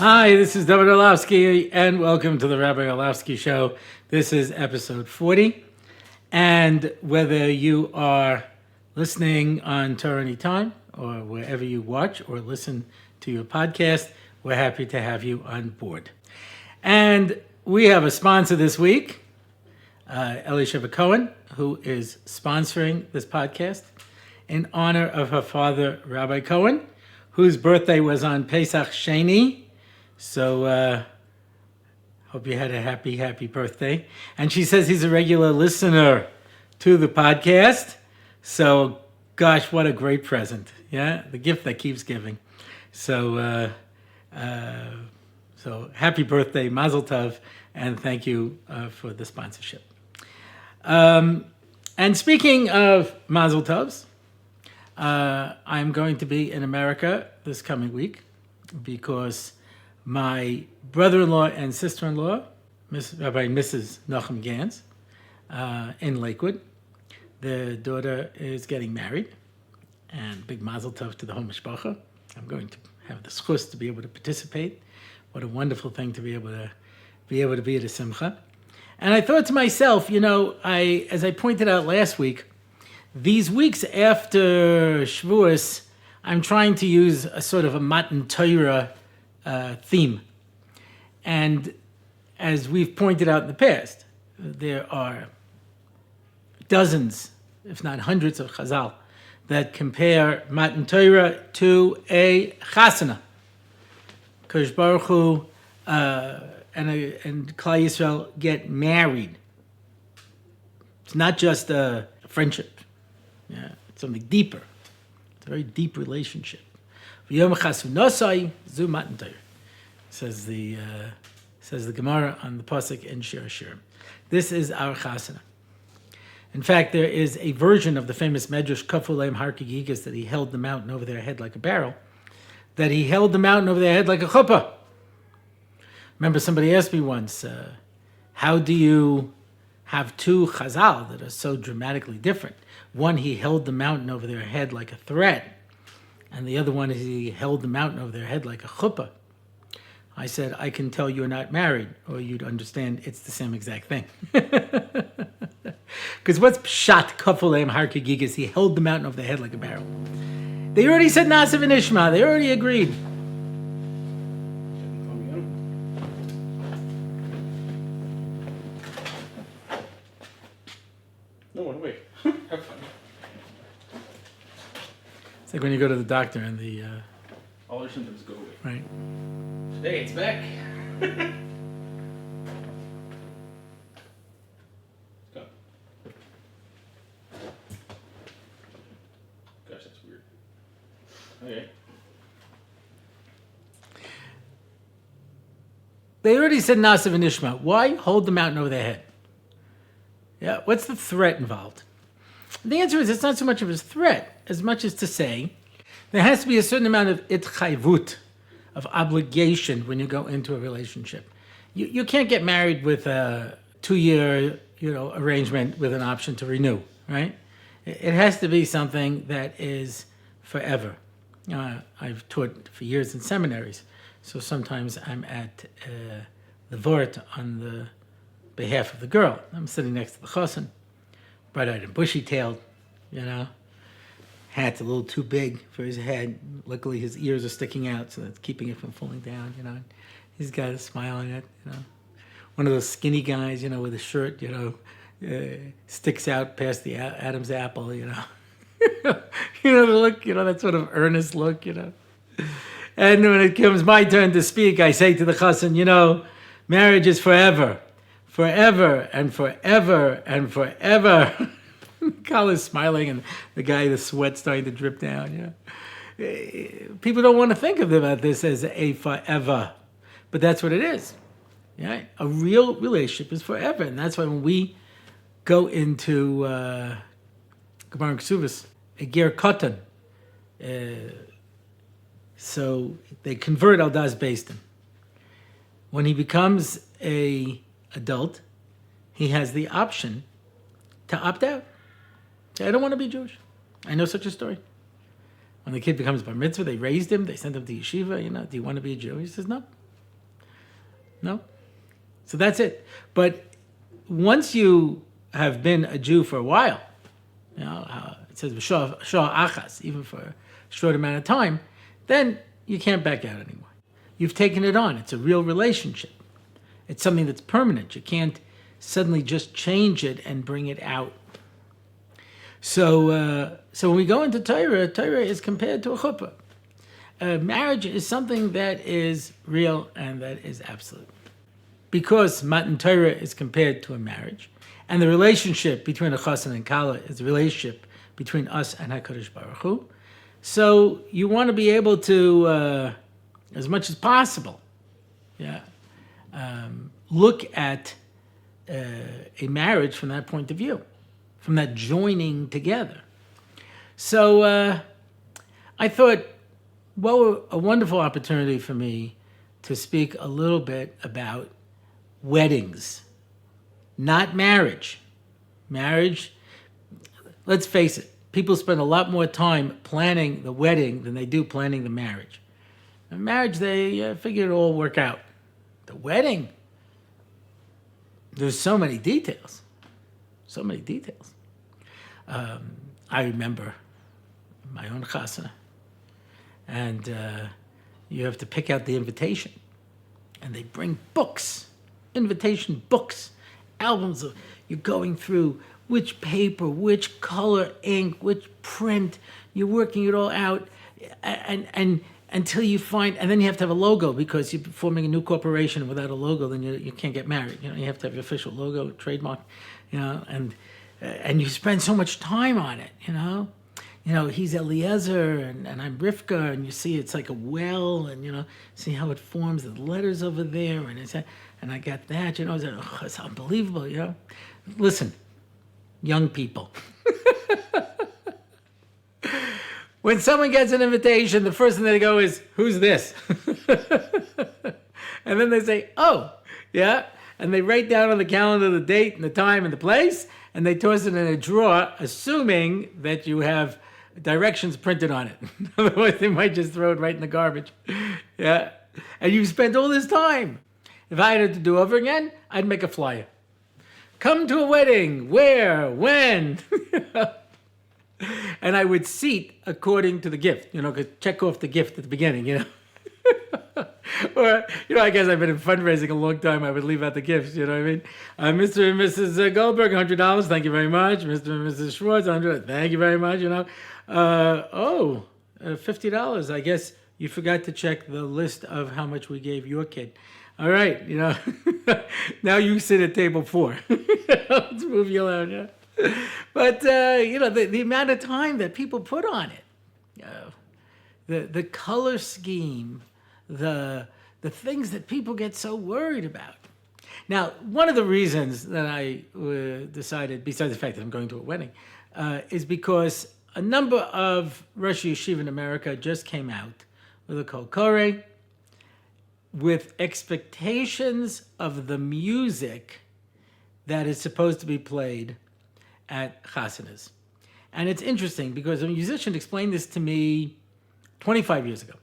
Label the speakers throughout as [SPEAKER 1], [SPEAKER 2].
[SPEAKER 1] Hi, this is Rabbi Orlofsky, and welcome to the Rabbi Orlofsky Show. This is episode 40, and whether you are listening on Torah Anytime or wherever you watch or listen to your podcast, we're happy to have you on board. And we have a sponsor this week, Elisheva Cohen, who is sponsoring this podcast in honor of her father, Rabbi Cohen, whose birthday was on Pesach Sheni. So, hope you had a happy birthday. And she says he's a regular listener to the podcast. So, gosh, what a great present. Yeah, the gift that keeps giving. So, happy birthday, Mazel Tov, and thank you for the sponsorship. And speaking of Mazel Tovs, I'm going to be in America this coming week because my brother-in-law and sister-in-law, Rabbi and Mrs. Nachum Gans, in Lakewood, the daughter is getting married, and big mazel tov to the whole mishpacha. I'm going to have the schus to be able to participate. What a wonderful thing to be able to be at a simcha. And I thought to myself, as I pointed out last week, these weeks after Shavuos, I'm trying to use a sort of a Matan Torah theme. And as we've pointed out in the past, there are dozens, if not hundreds of Chazal that compare Matan Torah to a chasana. Kodesh Baruch Hu and Klal Yisrael get married. It's not just a friendship. Yeah, it's something deeper. It's a very deep relationship. Says the Gemara on the pasuk in Shir Hashirim. This is our chasana. In fact, there is a version of the famous Medrash Kafuleim Harkigigas that he held the mountain over their head like a barrel. That he held the mountain over their head like a chuppah. Remember, somebody asked me once, how do you have two chazal that are so dramatically different? One, he held the mountain over their head like a thread, and the other one is he held the mountain over their head like a chuppah. I said, I can tell you're not married, or you'd understand it's the same exact thing. Because what's pshat kafuleim harkigigas? He held the mountain over their head like a barrel. They already said Nasiv and Ishma. They already agreed.
[SPEAKER 2] No one away. Have fun.
[SPEAKER 1] It's like when you go to the doctor and the...
[SPEAKER 2] All your symptoms go away.
[SPEAKER 1] Right.
[SPEAKER 2] Today it's back. Go. Gosh, that's weird. Okay.
[SPEAKER 1] They already said Nasiv and Ishma. Why hold the mountain over their head? Yeah, what's the threat involved? The answer is it's not so much of a threat as much as to say there has to be a certain amount of itchayvut, of obligation when you go into a relationship. You can't get married with a 2-year arrangement with an option to renew, right? It has to be something that is forever. I've taught for years in seminaries, so sometimes I'm at the vort on the behalf of the girl. I'm sitting next to the chassan, bright-eyed and bushy-tailed, Hat's a little too big for his head. Luckily, his ears are sticking out, so that's keeping it from falling down, He's got a smile on it, One of those skinny guys, with a shirt, sticks out past the Adam's apple, the look, that sort of earnest look, And when it comes my turn to speak, I say to the chassan, marriage is forever. Forever and forever and forever. Kal is smiling, and the sweat's starting to drip down. People don't want to think about this as a forever, but that's what it is. Yeah, a real relationship is forever, and that's why when we go into Gemara Ksuvos, a ger katan, so they convert al das beis. When he becomes a adult, he has the option to opt out. Say, I don't want to be Jewish. I know such a story. When the kid becomes bar mitzvah, they raised him, they sent him to yeshiva, do you want to be a Jew? He says, no, No? So that's it. But once you have been a Jew for a while, it says Shah Achas, even for a short amount of time, then you can't back out anymore. You've taken it on. It's a real relationship. It's something that's permanent. You can't suddenly just change it and bring it out. So when we go into Torah, Torah is compared to a chuppah. Marriage is something that is real and that is absolute. Because Matan Torah is compared to a marriage, and the relationship between a chassan and kala is a relationship between us and HaKadosh Baruch Hu. So you want to be able to, as much as possible, look at a marriage from that point of view, from that joining together. So I thought, well, a wonderful opportunity for me to speak a little bit about weddings, not marriage. Marriage, let's face it, people spend a lot more time planning the wedding than they do planning the marriage. In marriage, they figure it'll all work out. The wedding, there's so many details. So many details. I remember my own chasana, and you have to pick out the invitation. And they bring books, invitation books, albums of, you're going through which paper, which color ink, which print, you're working it all out, and until you find, and then you have to have a logo, because you're forming a new corporation. Without a logo, then you can't get married. You have to have your official logo, trademark, and you spend so much time on it. He's Eliezer and I'm Rivka, and you see it's like a well, and see how it forms the letters over there, and I got that. It's unbelievable. Listen, young people. When someone gets an invitation, the first thing they go is, "Who's this?" And then they say, "Oh, yeah." And they write down on the calendar the date and the time and the place, and they toss it in a drawer, assuming that you have directions printed on it. Otherwise, they might just throw it right in the garbage. Yeah. And you spent all this time. If I had to do over again, I'd make a flyer. Come to a wedding. Where? When? And I would seat according to the gift, check off the gift at the beginning, Or, I guess I've been in fundraising a long time. I would leave out the gifts, you know what I mean? Mr. and Mrs. Goldberg, $100, thank you very much. Mr. and Mrs. Schwartz, $100, thank you very much, $50. I guess you forgot to check the list of how much we gave your kid. All right, now you sit at table 4. Let's move you along, But, the amount of time that people put on it, the color scheme, the things that people get so worried about. Now, one of the reasons that I decided, besides the fact that I'm going to a wedding, is because a number of Rosh Yeshiva in America just came out with a Kol Koreh with expectations of the music that is supposed to be played at chasanas. And it's interesting because a musician explained this to me 25 years ago.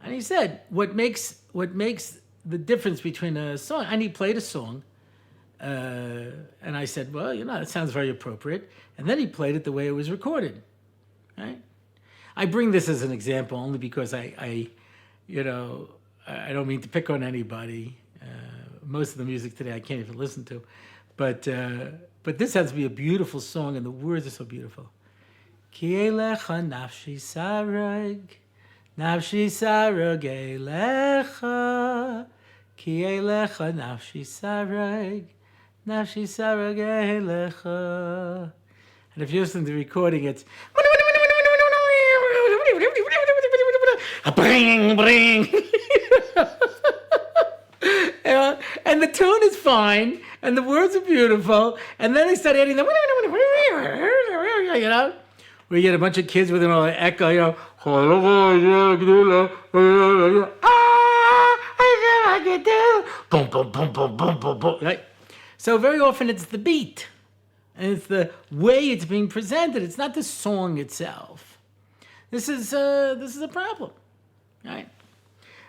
[SPEAKER 1] And he said, what makes the difference between a song, and he played a song, and I said, well, that sounds very appropriate. And then he played it the way it was recorded, right? I bring this as an example only because I don't mean to pick on anybody. Most of the music today I can't even listen to, but this has to be a beautiful song, and the words are so beautiful. Ki elecha nafshi sareg, nafshi sareg elecha. Ki elecha nafshi sareg, nafshi sareg elecha. And if you listen to the recording, it's bring, bring. And the tune is fine, and the words are beautiful, and then they start adding the, we get a bunch of kids with an echo, boom, boom, boom, boom, boom, boom, boom, right? So very often it's the beat, and it's the way it's being presented. It's not the song itself. This is a problem, right?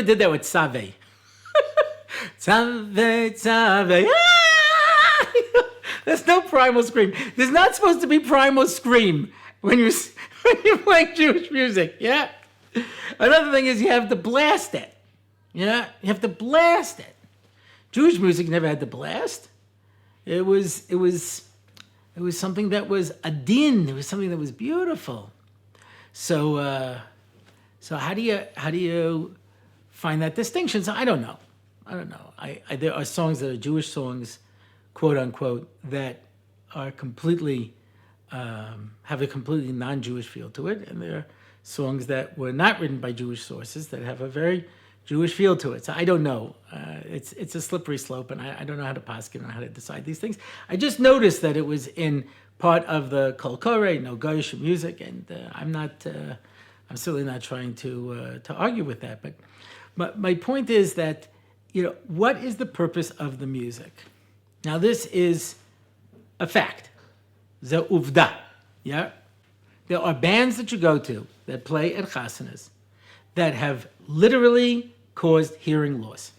[SPEAKER 1] never did that with Save. Save, Save. Ah! There's no primal scream. There's not supposed to be primal scream when you're playing Jewish music. Yeah. Another thing is you have to blast it. Yeah. You have to blast it. Jewish music never had to blast. It was something that was adin. It was something that was beautiful. So how do you find that distinction? So I don't know. There are songs that are Jewish songs, quote unquote, that are completely have a completely non-Jewish feel to it, and there are songs that were not written by Jewish sources that have a very Jewish feel to it. So I don't know. It's a slippery slope, and I don't know how to paskin and how to decide these things. I just noticed that it was in part of the Kol Koreh, no Goyish music, and I'm certainly not trying to argue with that. But my point is that, what is the purpose of the music? Now this is a fact. Ze uvda. Yeah. There are bands that you go to that play at chasanas that have literally caused hearing loss.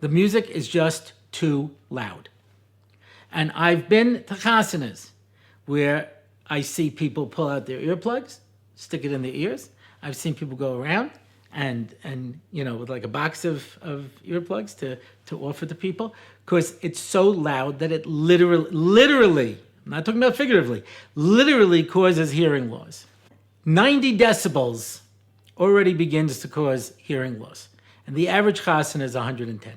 [SPEAKER 1] The music is just too loud. And I've been to chasanas where I see people pull out their earplugs, stick it in their ears. I've seen people go around and with like a box of earplugs to offer to people, because it's so loud that it literally, I'm not talking about figuratively, literally causes hearing loss. 90 decibels already begins to cause hearing loss. And the average chasana is 110.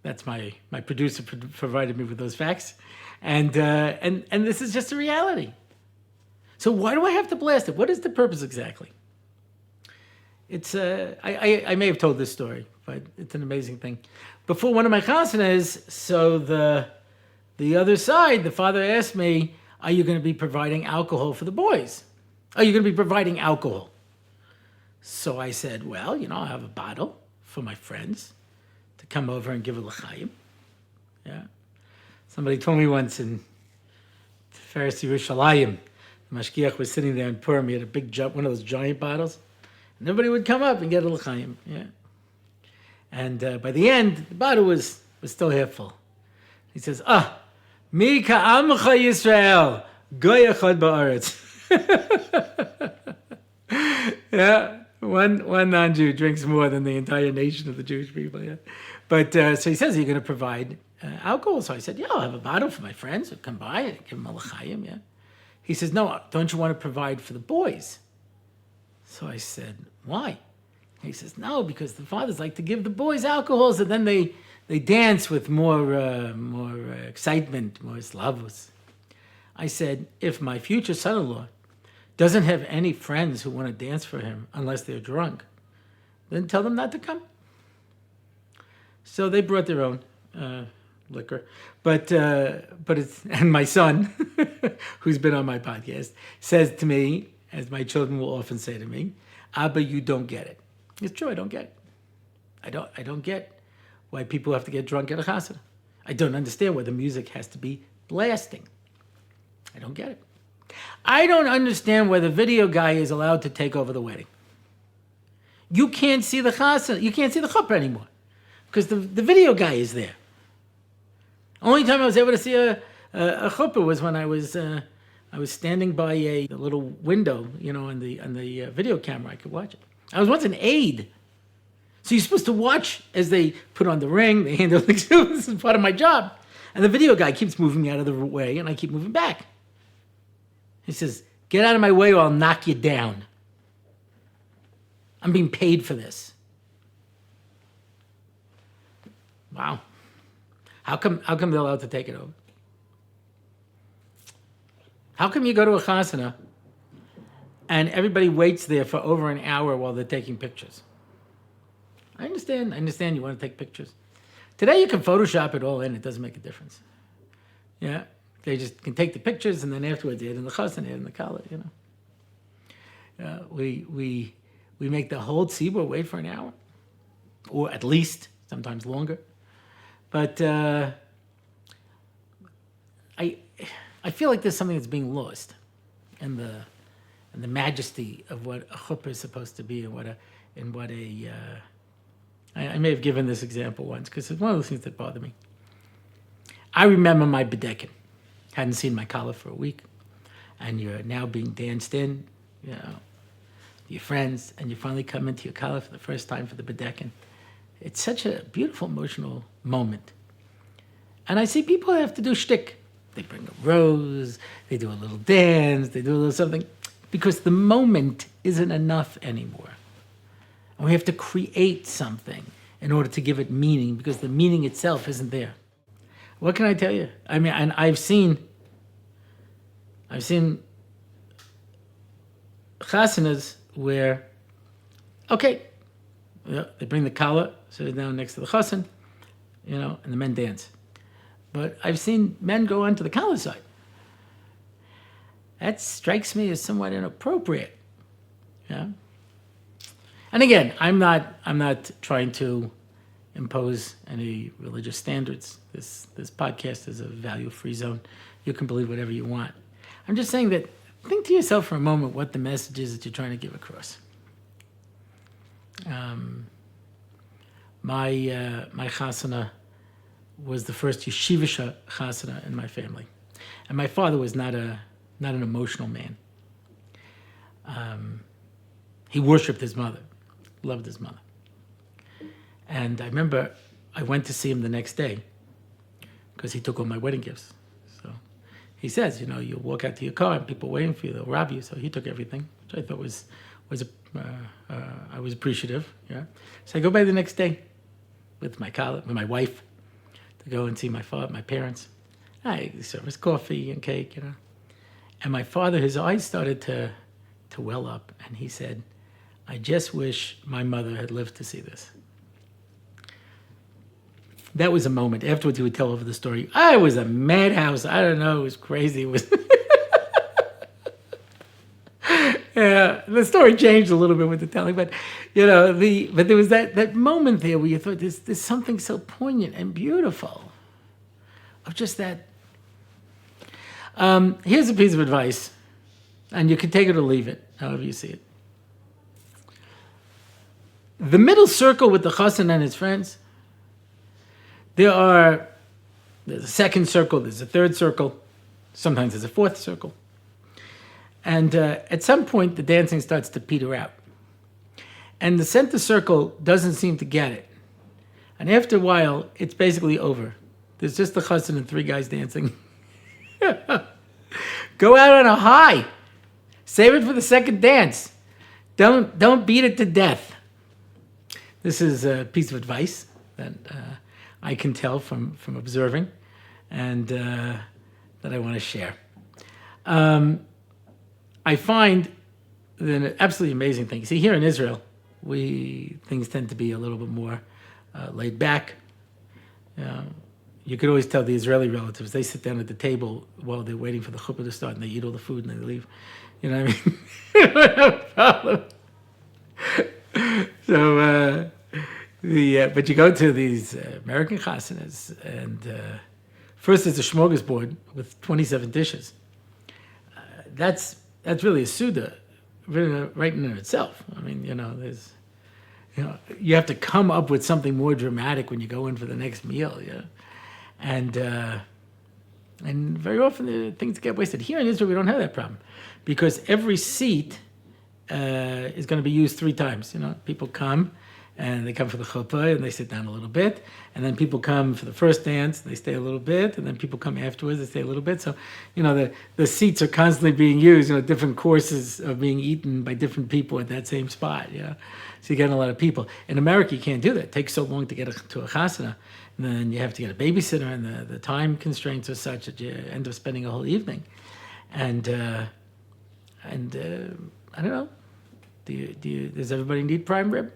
[SPEAKER 1] That's my producer provided me with those facts. And this is just a reality. So why do I have to blast it? What is the purpose exactly? It's I may have told this story, but it's an amazing thing. Before one of my chasanas, so the other side, the father asked me, "Are you going to be providing alcohol for the boys? Are you going to be providing alcohol?" So I said, "Well, I'll have a bottle for my friends to come over and give a l'chaim." Yeah. Somebody told me once in Tiferes Yerushalayim, the mashgiach was sitting there in Purim. He had a big one of those giant bottles, and everybody would come up and get a l'chaim. Yeah. And by the end, the bottle was still half full. He says, Mi ka'amcha Yisrael, goy echad ba'aretz. Yeah, one non-Jew drinks more than the entire nation of the Jewish people. Yeah, but so he says, "Are you going to provide alcohol?" So I said, "Yeah, I'll have a bottle for my friends who come by and give them a l'chaim." Yeah. He says, "No, don't you want to provide for the boys?" So I said, "Why?" He says, "No, because the fathers like to give the boys alcohols, and then they dance with more excitement, more slavus." I said, "If my future son-in-law doesn't have any friends who want to dance for him unless they're drunk, then tell them not to come." So they brought their own liquor, but it's, and my son, who's been on my podcast, says to me, as my children will often say to me, "Abba, you don't get it." It's true, I don't get it. I don't get why people have to get drunk at a chasana. I don't understand why the music has to be blasting. I don't get it. I don't understand why the video guy is allowed to take over the wedding. You can't see the chasana, you can't see the chuppah anymore, because the video guy is there. Only time I was able to see a chuppah was when I was standing by a little window, on the video camera. I could watch it. I was once an aide. So you're supposed to watch as they put on the ring, they handle things. This is part of my job. And the video guy keeps moving me out of the way, and I keep moving back. He says, "Get out of my way or I'll knock you down. I'm being paid for this." Wow. How come they're allowed to take it over? How come you go to a chasana and everybody waits there for over an hour while they're taking pictures? I understand you want to take pictures. Today you can Photoshop it all in. It doesn't make a difference. Yeah. They just can take the pictures and then afterwards they add in the chassan, add in the kala, We make the whole tzibur wait for an hour. Or at least, sometimes longer. But I feel like there's something that's being lost in and the majesty of what a chuppah is supposed to be, I may have given this example once because it's one of those things that bother me. I remember my bedekin. Hadn't seen my collar for a week, and you're now being danced in, your friends, and you finally come into your collar for the first time for the bedekin. It's such a beautiful emotional moment. And I see people have to do shtick. They bring a rose, they do a little dance, they do a little something, because the moment isn't enough anymore. And we have to create something in order to give it meaning, because the meaning itself isn't there. What can I tell you? I mean, and I've seen chasanas where, okay, they bring the kala, sit down next to the chasan, and the men dance. But I've seen men go onto the kala side. That strikes me as somewhat inappropriate. Yeah. And again, I'm not trying to impose any religious standards. This podcast is a value-free zone. You can believe whatever you want. I'm just saying that think to yourself for a moment what the message is that you're trying to give across. My chasana was the first yeshivish chasana in my family, and my father was not an emotional man. He worshipped his mother, loved his mother, and I remember I went to see him the next day because he took all my wedding gifts. So he says, you'll walk out to your car and people waiting for you, they'll rob you. So he took everything, which I thought I was appreciative. Yeah. So I go by the next day with my wife to go and see my parents. I serve us coffee and cake, And my father, his eyes started to well up, and he said, "I just wish my mother had lived to see this." That was a moment. Afterwards, he would tell over the story. I was a madhouse. I don't know. It was crazy. It was. Yeah, the story changed a little bit with the telling, but but there was that moment there where you thought there's something so poignant and beautiful of just that. Here's a piece of advice, and you can take it or leave it, however you see it. The middle circle with the chassan and his friends. There's a second circle, there's a third circle, sometimes there's a fourth circle. And at some point, the dancing starts to peter out. And the center circle doesn't seem to get it. And after a while, it's basically over. There's just the chassan and three guys dancing. Go out on a high. Save it for the second dance. Don't beat it to death. This is a piece of advice that I can tell from observing, and that I want to share. I find an absolutely amazing thing. See, here in Israel, things tend to be a little bit more laid back. You could always tell the Israeli relatives, they sit down at the table while they're waiting for the chuppah to start, and they eat all the food and they leave. You know what I mean? No problem. So, but you go to these American chasanas, and first there's a smorgasbord with 27 dishes. That's really a suda, right in itself. I mean, there's, you have to come up with something more dramatic when you go in for the next meal, and very often things get wasted. Here in Israel, we don't have that problem because every seat is going to be used 3 times. People come. And they come for the chuppah, and they sit down a little bit. And then people come for the first dance, and they stay a little bit. And then people come afterwards, they stay a little bit. So, the seats are constantly being used. Different courses are being eaten by different people at that same spot. So you're getting a lot of people. In America, you can't do that. It takes so long to get to a chasana. And then you have to get a babysitter, and the time constraints are such that you end up spending a whole evening. And I don't know. Does everybody need prime rib?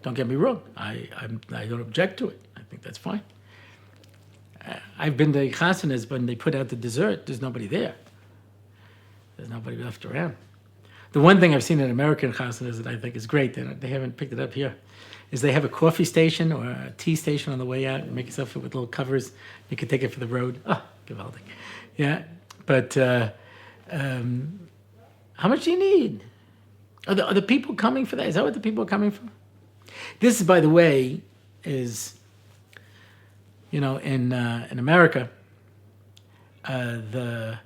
[SPEAKER 1] Don't get me wrong. I don't object to it. I think that's fine. I've been to chasanas when they put out the dessert. There's nobody there. There's nobody left around. The one thing I've seen in American chasanas that I think is great, and they haven't picked it up here, is they have a coffee station or a tea station on the way out. You make yourself with little covers. You can take it for the road. Oh, gewaldig. Yeah, but How much do you need? Are the people coming for that? Is that what the people are coming for? This, by the way, is, in America, in the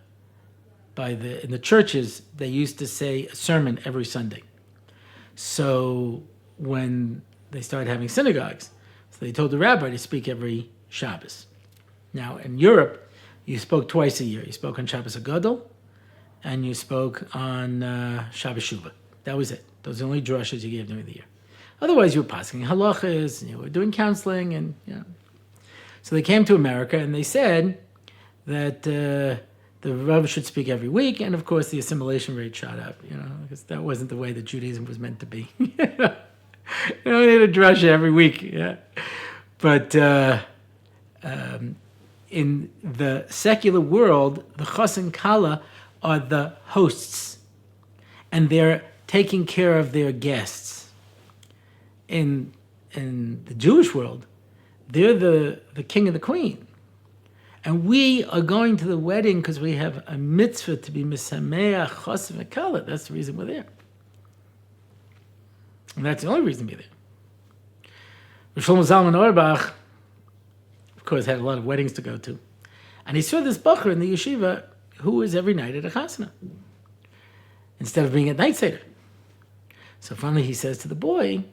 [SPEAKER 1] churches, they used to say a sermon every Sunday. So when they started having synagogues, so they told the rabbi to speak every Shabbos. Now, in Europe, you spoke twice a year. You spoke on Shabbos HaGadol, and you spoke on Shabbos Shuvah. That was it. Those are the only drushes you gave during the year. Otherwise, you were passing halachas, and you were doing counseling, and So they came to America, and they said that the Rav should speak every week, and of course, the assimilation rate shot up. Because that wasn't the way that Judaism was meant to be. You don't need a drasha every week. Yeah, but in the secular world, the chas and kala are the hosts, and they're taking care of their guests. In the Jewish world, they're the king and the queen. And we are going to the wedding because we have a mitzvah to be misameach chas v'kala. That's the reason we're there. And that's the only reason we're there. Shlomo Zalman Auerbach, of course, had a lot of weddings to go to. And he saw this bacher in the yeshiva who was every night at a chasana, instead of being at night seder. So finally he says to the boy,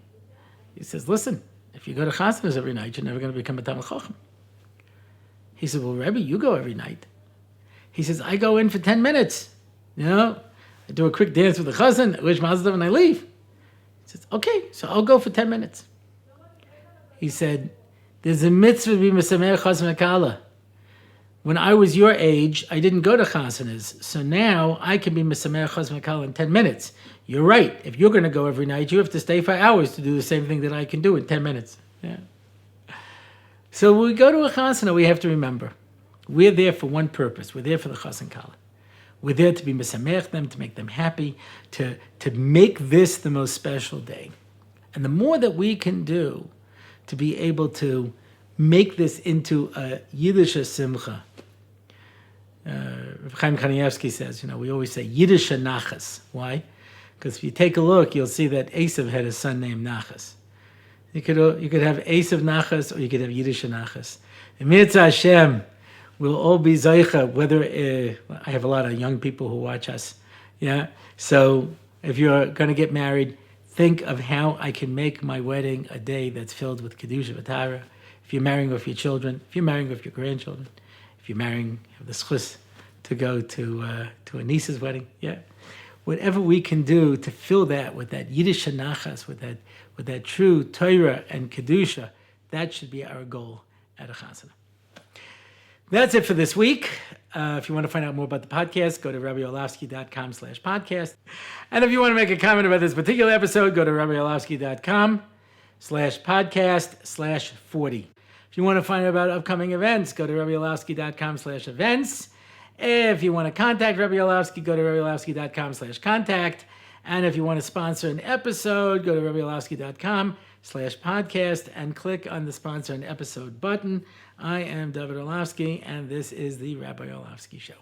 [SPEAKER 1] he says, listen, if you go to chasanas every night, you're never going to become a Talmid Chacham. He said, well, Rebbe, you go every night. He says, I go in for 10 minutes. I do a quick dance with the chazan, I wish mazel tov, and I leave. He says, okay, so I'll go for 10 minutes. He said, there's a mitzvah to be mesameach chas v'kala. When I was your age, I didn't go to chasanas, so now I can be mesameach chas v'kala in 10 minutes. You're right. If you're going to go every night, you have to stay for hours to do the same thing that I can do in 10 minutes. Yeah. So when we go to a chasana, we have to remember, we're there for one purpose. We're there for the chas and kala. We're there to be mesameach them, to make them happy, to make this the most special day. And the more that we can do to be able to make this into a Yiddish simcha. Rav Chaim Kanievsky says, we always say Yiddish nachas. Why? Because if you take a look, you'll see that Esav had a son named Nachas. You could have Esav Nachas, or you could have Yiddish Nachas. And Mitzvah Hashem will all be Zaycha, whether, I have a lot of young people who watch us. Yeah. So if you're going to get married, think of how I can make my wedding a day that's filled with Kedusha V'Tara. If you're marrying with your children, if you're marrying with your grandchildren, if you're marrying, have the schus to go to a niece's wedding, yeah. Whatever we can do to fill that with that Yiddish nachas, with that true Torah and Kedusha, that should be our goal at a chasana. That's it for this week. If you want to find out more about the podcast, go to RabbiOrlofsky.com/podcast. And if you want to make a comment about this particular episode, go to RabbiOrlofsky.com/podcast/40. If you want to find out about upcoming events, go to RabbiOrlofsky.com/events. If you want to contact Rabbi Orlofsky, go to RabbiOrlofsky.com/contact. And if you want to sponsor an episode, go to RabbiOrlofsky.com/podcast and click on the sponsor an episode button. I am David Orlofsky, and this is the Rabbi Orlofsky Show.